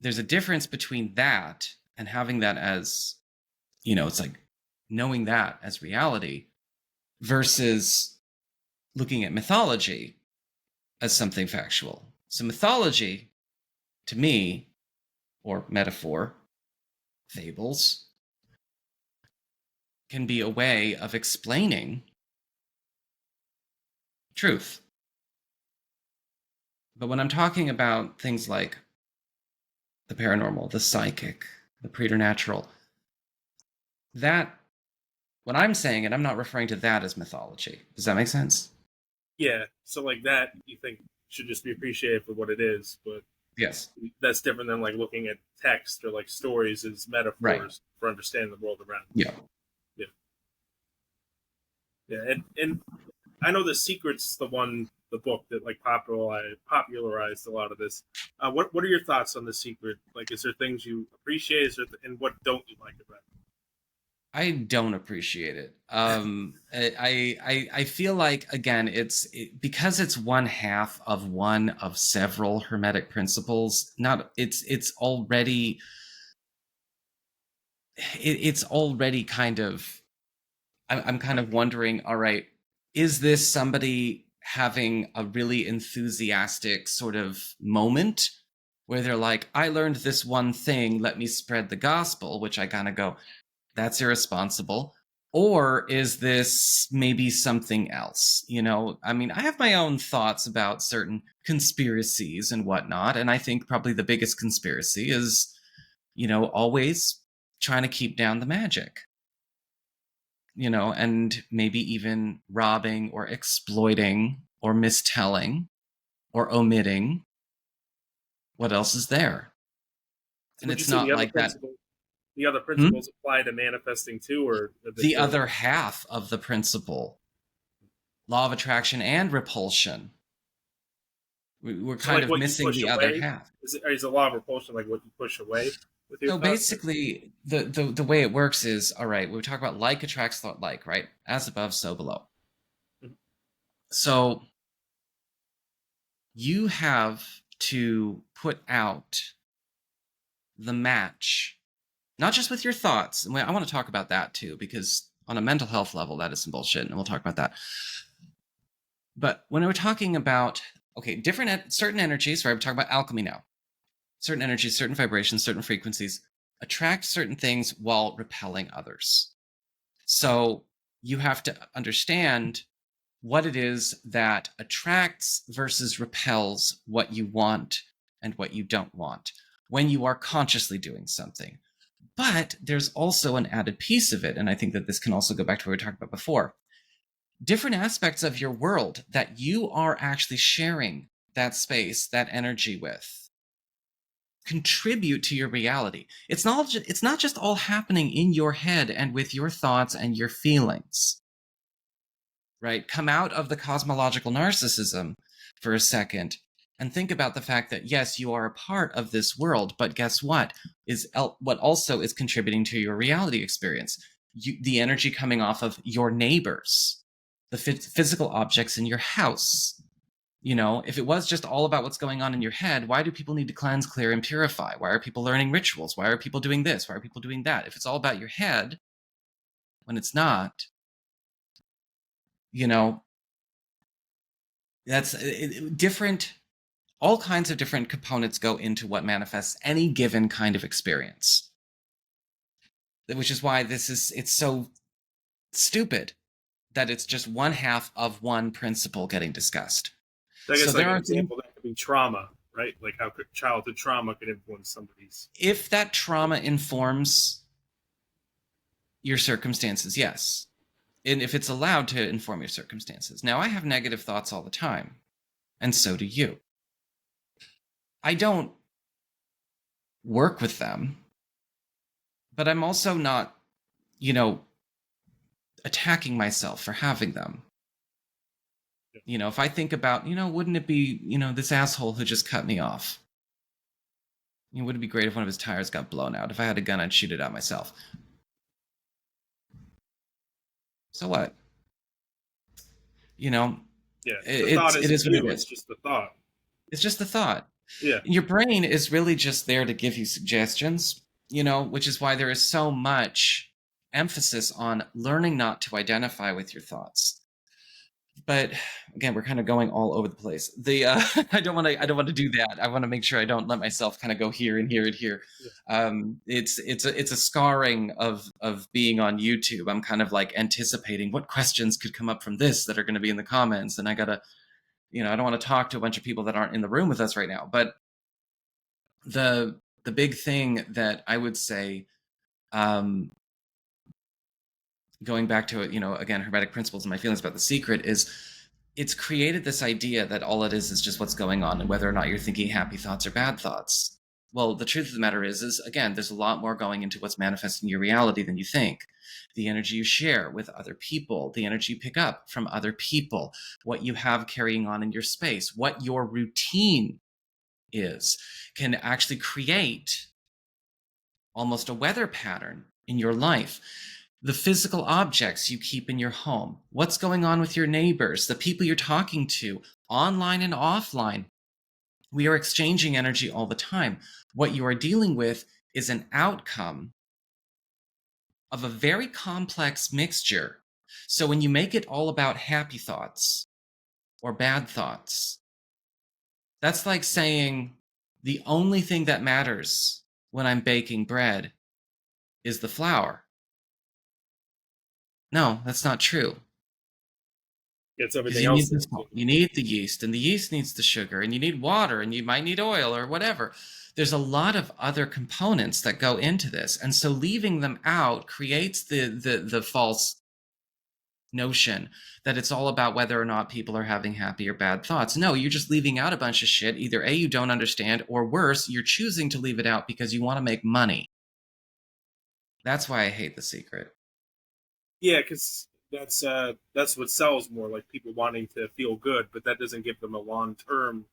There's a difference between that and having that as, it's like knowing that as reality versus looking at mythology as something factual. So mythology, to me, or metaphor, fables, can be a way of explaining truth. But when I'm talking about things like the paranormal, the psychic, the preternatural, that, when I'm saying it, I'm not referring to that as mythology. Does that make sense? Yeah. So like that, you think should just be appreciated for what it is, but yes, that's different than like looking at text or like stories as metaphors for understanding the world around. Yeah. Yeah. Yeah. And I know The Secret's the book that like popularized a lot of this. What are your thoughts on The Secret? Like, is there things you appreciate, and what don't you like about it? I don't appreciate it. I feel like, again, because it's one half of one of several Hermetic principles. It's already kind of. I'm kind of wondering. All right, is this somebody having a really enthusiastic sort of moment where they're like, I learned this one thing, let me spread the gospel, which I kind of go, that's irresponsible. Or is this maybe something else? I mean, I have my own thoughts about certain conspiracies and whatnot. And I think probably the biggest conspiracy is, always trying to keep down the magic, and maybe even robbing or exploiting or mistelling or omitting what else is there. So and it's not like that. The other principles apply to manifesting too, or the other half of the principle, law of attraction and repulsion. We're kind of missing the other half. Is the law of repulsion like what you push away? So basically, the way it works is, all right, we talk about like attracts like, right? As above, so below. Mm-hmm. So you have to put out the match, not just with your thoughts. And I want to talk about that too, because on a mental health level, that is some bullshit, and we'll talk about that. But when we're talking about, okay, certain energies, right? We're talking about alchemy now. Certain energies, certain vibrations, certain frequencies attract certain things while repelling others. So you have to understand what it is that attracts versus repels what you want and what you don't want when you are consciously doing something. But there's also an added piece of it, and I think that this can also go back to what we were talking about before. Different aspects of your world that you are actually sharing that space, that energy with, contribute to your reality. It's not just all happening in your head and with your thoughts and your feelings. Right? Come out of the cosmological narcissism for a second and think about the fact that, yes, you are a part of this world, but guess what? What also is contributing to your reality experience? The energy coming off of your neighbors, the physical objects in your house. You know, if it was just all about what's going on in your head, why do people need to cleanse, clear, and purify? Why are people learning rituals? Why are people doing this? Why are people doing that? If it's all about your head, when it's not, you know, that's different. All kinds of different components go into what manifests any given kind of experience. Which is why it's so stupid that it's just one half of one principle getting discussed. I guess So like there an are example that could be trauma, right? Like how childhood trauma could influence somebody's. if that trauma informs your circumstances, yes. And if it's allowed to inform your circumstances. Now, I have negative thoughts all the time, and so do you. I don't work with them, but I'm also not, attacking myself for having them. If I think about, wouldn't it be, this asshole who just cut me off? Wouldn't it be great if one of his tires got blown out? If I had a gun, I'd shoot it out myself. So what? Yeah, the thought it is what it is. It's just the thought. It's just the thought. Yeah. Your brain is really just there to give you suggestions, which is why there is so much emphasis on learning not to identify with your thoughts. But again, we're kind of going all over the place. I don't want to do that. I want to make sure I don't let myself kind of go here and here and here. Yeah. It's a scarring of being on YouTube. I'm kind of like anticipating what questions could come up from this that are going to be in the comments, and I gotta, I don't want to talk to a bunch of people that aren't in the room with us right now. But the big thing that I would say, going back to it, again, Hermetic principles and my feelings about The Secret, is it's created this idea that all it is just what's going on and whether or not you're thinking happy thoughts or bad thoughts. Well, the truth of the matter is again, there's a lot more going into what's manifesting your reality than you think. The energy you share with other people, the energy you pick up from other people, what you have carrying on in your space, what your routine is, can actually create almost a weather pattern in your life. The physical objects you keep in your home, what's going on with your neighbors, the people you're talking to, online and offline. We are exchanging energy all the time. What you are dealing with is an outcome of a very complex mixture. So when you make it all about happy thoughts or bad thoughts, that's like saying the only thing that matters when I'm baking bread is the flour. No, that's not true. It's everything else. You need the yeast, and the yeast needs the sugar, and you need water, and you might need oil or whatever. There's a lot of other components that go into this. And so leaving them out creates the false notion that it's all about whether or not people are having happy or bad thoughts. No, you're just leaving out a bunch of shit. Either A, you don't understand, or worse, you're choosing to leave it out because you want to make money. That's why I hate The Secret. Yeah, because that's what sells more, like people wanting to feel good, but that doesn't give them a long-term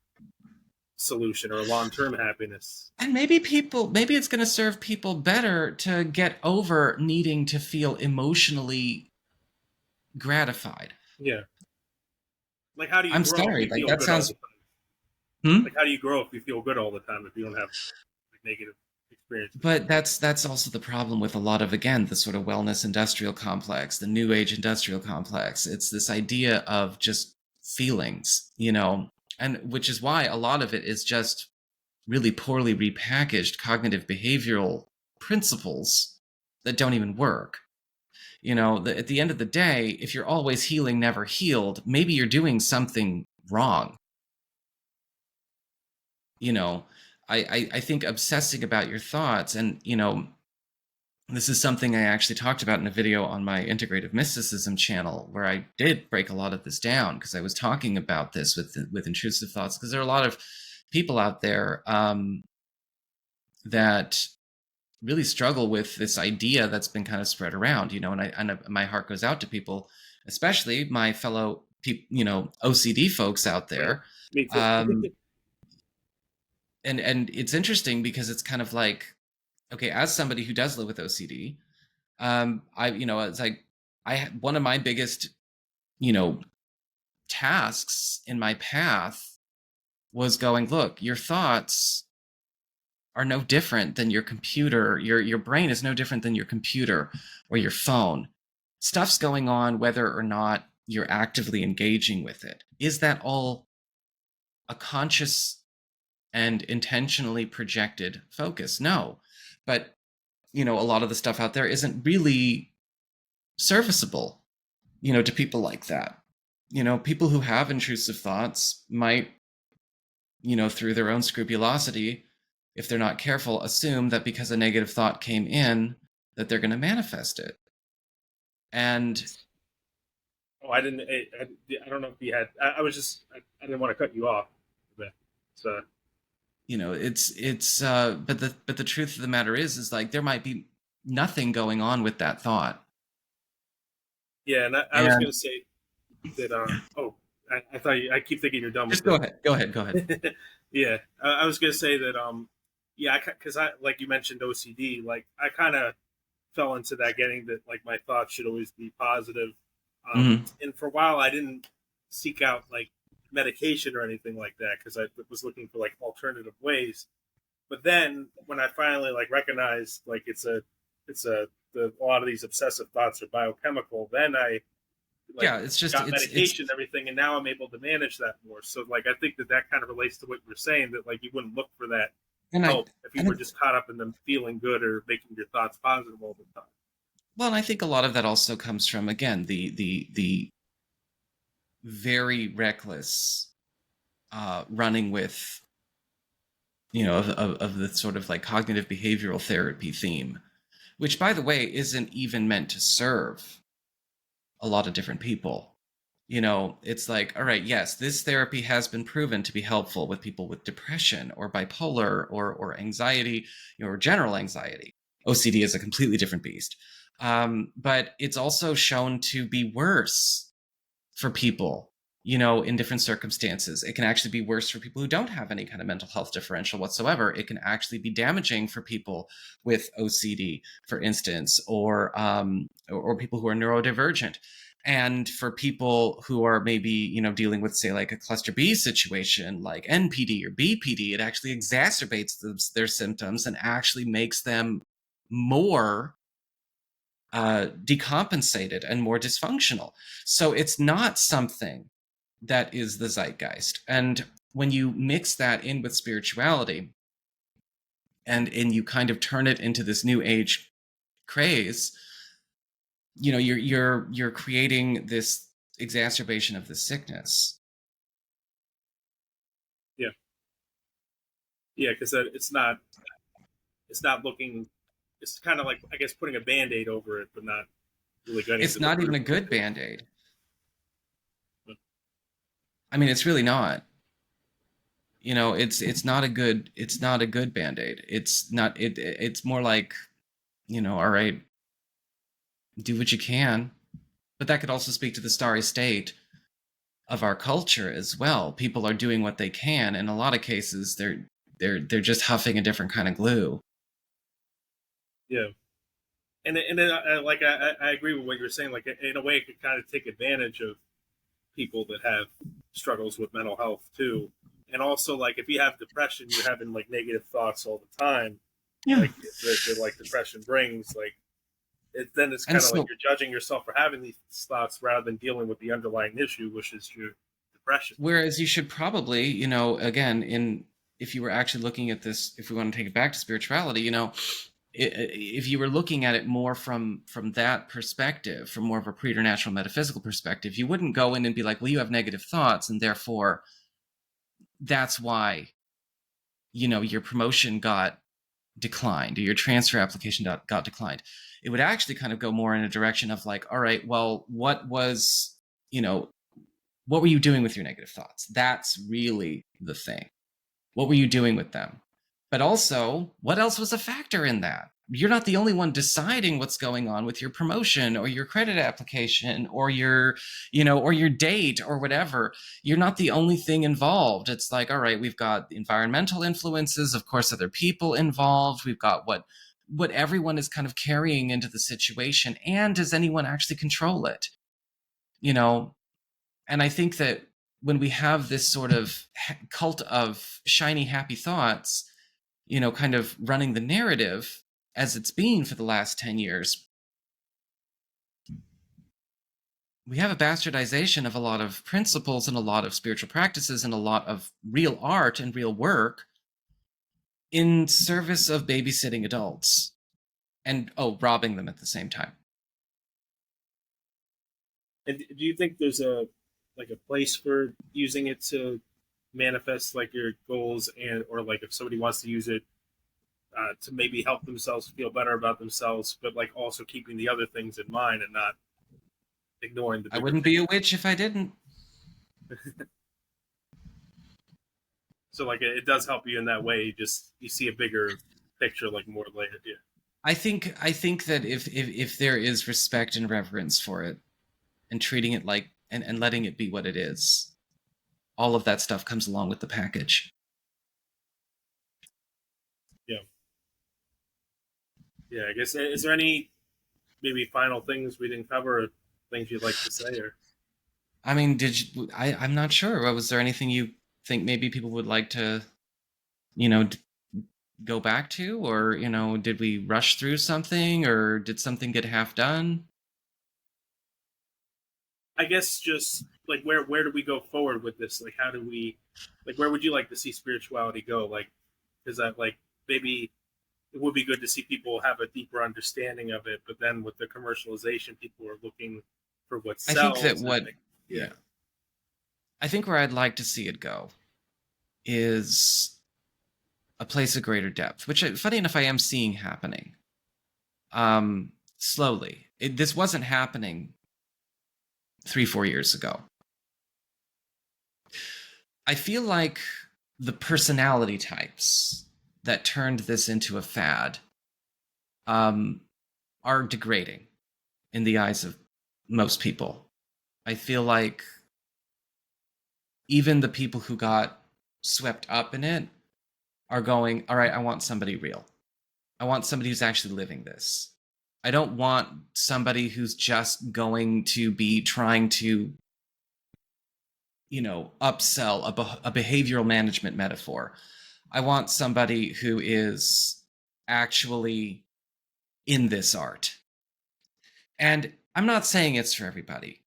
solution or a long-term happiness. And maybe it's going to serve people better to get over needing to feel emotionally gratified. Yeah. Like, how do you I'm grow sorry, if you like feel that good sounds... all the time? Like, how do you grow if you feel good all the time if you don't have like, negative experience? But that's also the problem with a lot of, again, the sort of wellness industrial complex, the new age industrial complex. It's this idea of just feelings, and which is why a lot of it is just really poorly repackaged cognitive behavioral principles that don't even work. At the end of the day, if you're always healing, never healed, maybe you're doing something wrong. I think obsessing about your thoughts, and this is something I actually talked about in a video on my Integrative Mysticism channel, where I did break a lot of this down, because I was talking about this with intrusive thoughts, because there are a lot of people out there that really struggle with this idea that's been kind of spread around, and my heart goes out to people, especially my fellow OCD folks out there. Me too. and it's interesting because it's kind of like, okay, as somebody who does live with OCD, it's like one of my biggest, tasks in my path was going, look, your thoughts are no different than your computer. Your brain is no different than your computer or your phone. Stuff's going on whether or not you're actively engaging with it. Is that all a conscious and intentionally projected focus? No. But, a lot of the stuff out there isn't really serviceable, to people like that. People who have intrusive thoughts might, through their own scrupulosity, if they're not careful, assume that because a negative thought came in, that they're going to manifest it. And I didn't. I don't know if you had. I was just. I didn't want to cut you off. So but the truth of the matter is like there might be nothing going on with that thought. Yeah, and I was going to say that. I thought I keep thinking you're done with just go ahead. Go ahead. Yeah, I was going to say that. Yeah, because I like you mentioned OCD. Like I kind of fell into that, getting that like my thoughts should always be positive. And for a while, I didn't seek out like medication or anything like that because I was looking for like alternative ways. But then when I finally like recognized like a lot of these obsessive thoughts are biochemical, then I it's just got medication and everything, and now I'm able to manage that more. So like I think that kind of relates to what you're saying, that like you wouldn't look for that help if you were just caught up in them feeling good or making your thoughts positive all the time. Well, and I think a lot of that also comes from, again, the very reckless running with, of the sort of like cognitive behavioral therapy theme, which, by the way, isn't even meant to serve a lot of different people. It's like, all right, yes, this therapy has been proven to be helpful with people with depression or bipolar or anxiety, or general anxiety. OCD is a completely different beast. But it's also shown to be worse for people, in different circumstances. It can actually be worse for people who don't have any kind of mental health differential whatsoever. It can actually be damaging for people with OCD, for instance, or people who are neurodivergent. And for people who are maybe, dealing with, say, like a cluster B situation, like NPD or BPD, it actually exacerbates their symptoms and actually makes them more decompensated and more dysfunctional. So it's not something that is the zeitgeist. And when you mix that in with spirituality and you kind of turn it into this new age craze, you're creating this exacerbation of the sickness. Yeah, because it's not looking. It's kind of like, I guess, putting a Band-Aid over it, but not really getting. It's not even a good Band-Aid. I mean, it's really not. It's not a good Band-Aid. It's more like, all right, do what you can. But that could also speak to the starry state of our culture as well. People are doing what they can. In a lot of cases, they're just huffing a different kind of glue. Yeah. And then I agree with what you're saying. Like in a way, it could kind of take advantage of people that have struggles with mental health too. And also, like if you have depression, you're having like negative thoughts all the time. Yeah. Like like depression brings, like then it's kind of like you're judging yourself for having these thoughts rather than dealing with the underlying issue, which is your depression. Whereas you should probably, again, if you were actually looking at this, if we want to take it back to spirituality, if you were looking at it more from that perspective, from more of a preternatural metaphysical perspective, you wouldn't go in and be like, well, you have negative thoughts, and therefore that's why, your promotion got declined or your transfer application got declined. It would actually kind of go more in a direction of like, all right, well, what were you doing with your negative thoughts? That's really the thing. What were you doing with them? But also, what else was a factor in that? you're not the only one deciding what's going on with your promotion or your credit application or your, or your date or whatever. You're not the only thing involved. It's like, all right, we've got environmental influences, of course, other people involved. We've got what everyone is kind of carrying into the situation. And does anyone actually control it? And I think that when we have this sort of cult of shiny, happy thoughts, kind of running the narrative as it's been for the last 10 years, we have a bastardization of a lot of principles and a lot of spiritual practices and a lot of real art and real work in service of babysitting adults and, robbing them at the same time. And do you think there's a place for using it to manifest like your goals, and or like if somebody wants to use it to maybe help themselves feel better about themselves, but like also keeping the other things in mind and not ignoring the I wouldn't be a witch if I didn't. So like it does help you in that way. You see a bigger picture, like more layered. Yeah. I think that if there is respect and reverence for it, and treating it like and letting it be what it is, all of that stuff comes along with the package. Yeah, I guess, is there any maybe final things we didn't cover, or things you'd like to say? Or I mean, I'm not sure. Was there anything you think maybe people would like to, go back to, or, did we rush through something, or did something get half done? I guess just like where do we go forward with this? Like how do we, like where would you like to see spirituality go? Like, is that like maybe it would be good to see people have a deeper understanding of it, but then with the commercialization, people are looking for what sells. I think that I think where I'd like to see it go is a place of greater depth, which, funny enough, I am seeing happening slowly. This wasn't happening 3-4 years ago. I feel like the personality types that turned this into a fad are degrading in the eyes of most people. I feel like even the people who got swept up in it are going, all right, I want somebody real. I want somebody who's actually living this. I don't want somebody who's just going to be trying to, upsell a behavioral management metaphor. I want somebody who is actually in this art. And I'm not saying it's for everybody.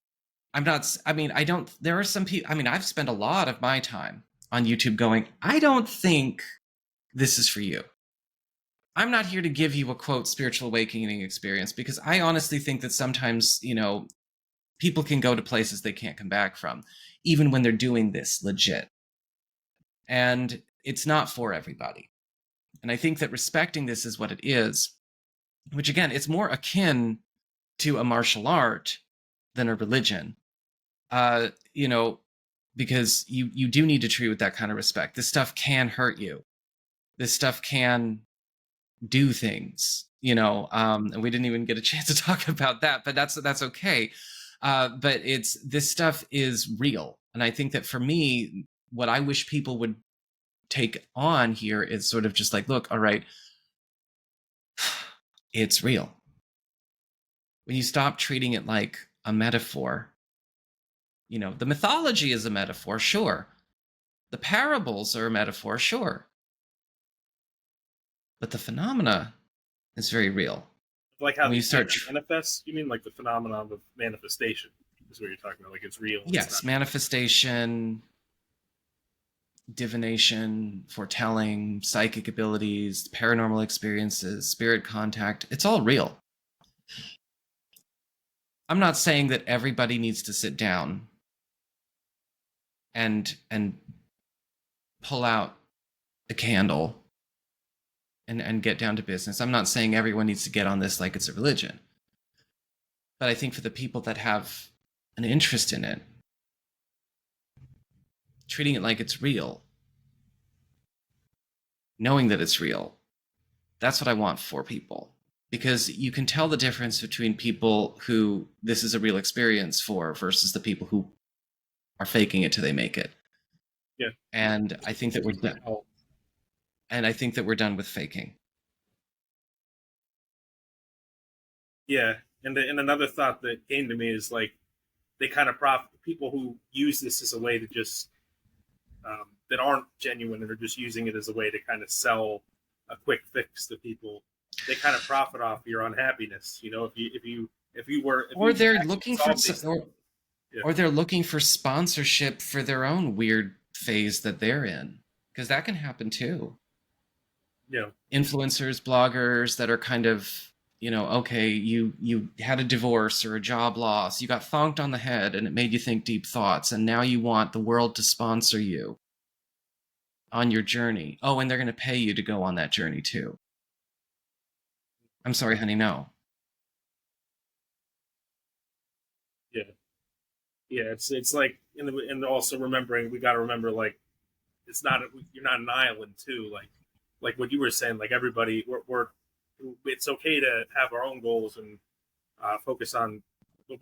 There are some people, I've spent a lot of my time on YouTube going, I don't think this is for you. I'm not here to give you a quote spiritual awakening experience, because I honestly think that sometimes, people can go to places they can't come back from, even when they're doing this legit. And it's not for everybody. And I think that respecting this is what it is, which again, it's more akin to a martial art than a religion. Because you do need to treat with that kind of respect. This stuff can hurt you. This stuff can do things, and we didn't even get a chance to talk about that, but that's okay. But this stuff is real. And I think that for me, what I wish people would take on here is sort of just like, look, all right, it's real. When you stop treating it like a metaphor, the mythology is a metaphor, sure. The parables are a metaphor, sure. But the phenomena is very real. Like how these start to manifest? You mean like the phenomenon of manifestation is what you're talking about? Like it's real? Yes, manifestation, divination, foretelling, psychic abilities, paranormal experiences, spirit contact. It's all real. I'm not saying that everybody needs to sit down and pull out a candle and get down to business. I'm not saying everyone needs to get on this like it's a religion. But I think for the people that have an interest in it, treating it like it's real, knowing that it's real, that's what I want for people. because you can tell the difference between people who this is a real experience for versus the people who are faking it till they make it. Yeah. And I think that we're done. And I think that we're done with faking. Yeah. And another thought that came to me is like, they kind of profit, people who use this as a way to just that aren't genuine and are just using it as a way to kind of sell a quick fix to people. They kind of profit off your unhappiness. You know, if you were, if Or you they're actually looking for solved these, yeah. or they're looking for sponsorship for their own weird phase that they're in, because that can happen too. Yeah. Influencers, bloggers that are kind of, okay, you had a divorce or a job loss, you got thonked on the head and it made you think deep thoughts, and now you want the world to sponsor you on your journey. Oh, and they're going to pay you to go on that journey too. I'm sorry, honey, no. Yeah. Yeah. It's like, and also remembering, we got to remember, like, it's not, you're not an island too. Like what you were saying, like everybody, we're it's okay to have our own goals and focus on, but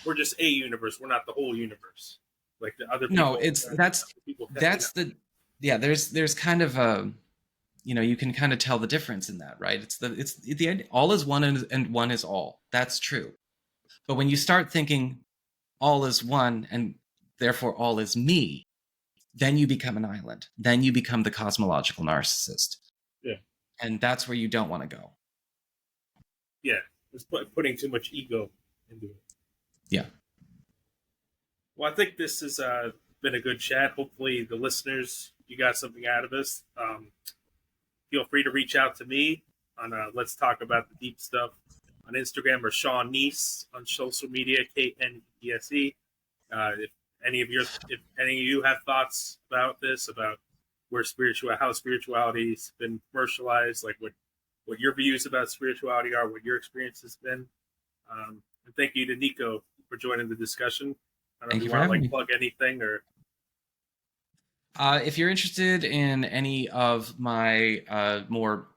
we're just a universe. We're not the whole universe. Like the other No, people, it's people, that's the yeah, there's kind of a, you can kind of tell the difference in that, right? It's the end, all is one and one is all. That's true. But when you start thinking all is one and therefore all is me, then you become an island. Then you become the cosmological narcissist. yeah, And that's where you don't want to go. yeah, it's putting too much ego into it. Yeah. Well, I think this has been a good chat. Hopefully, the listeners, you got something out of this. Feel free to reach out to me on Let's Talk About the Deep Stuff on Instagram, or Sean Neese on social media, KNESE. If if any of you have thoughts about this, about how spirituality's been commercialized, like what your views about spirituality are, what your experience has been. And thank you to Nico for joining the discussion. I don't know Thank if you you for want to having like me. plug anything or. If you're interested in any of my more,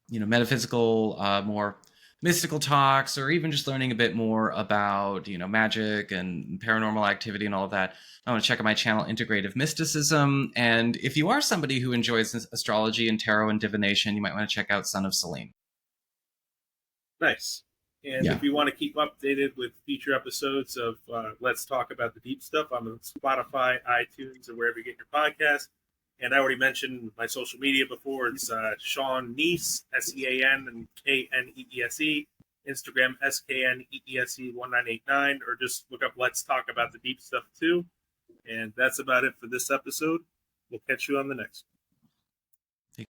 metaphysical, more mystical talks, or even just learning a bit more about, magic and paranormal activity and all of that, I want to check out my channel, Integrative Mysticism. And if you are somebody who enjoys astrology and tarot and divination, you might want to check out SonofSelene. Nice. And Yeah. if you want to keep updated with future episodes of Let's Talk About the Deep Stuff, I'm on Spotify, iTunes, or wherever you get your podcast. And I already mentioned my social media before. It's Sean Neese, SEAN and KNEESE. Instagram, SKNEESE1989, or just look up Let's Talk About the Deep Stuff too. And that's about it for this episode. We'll catch you on the next one.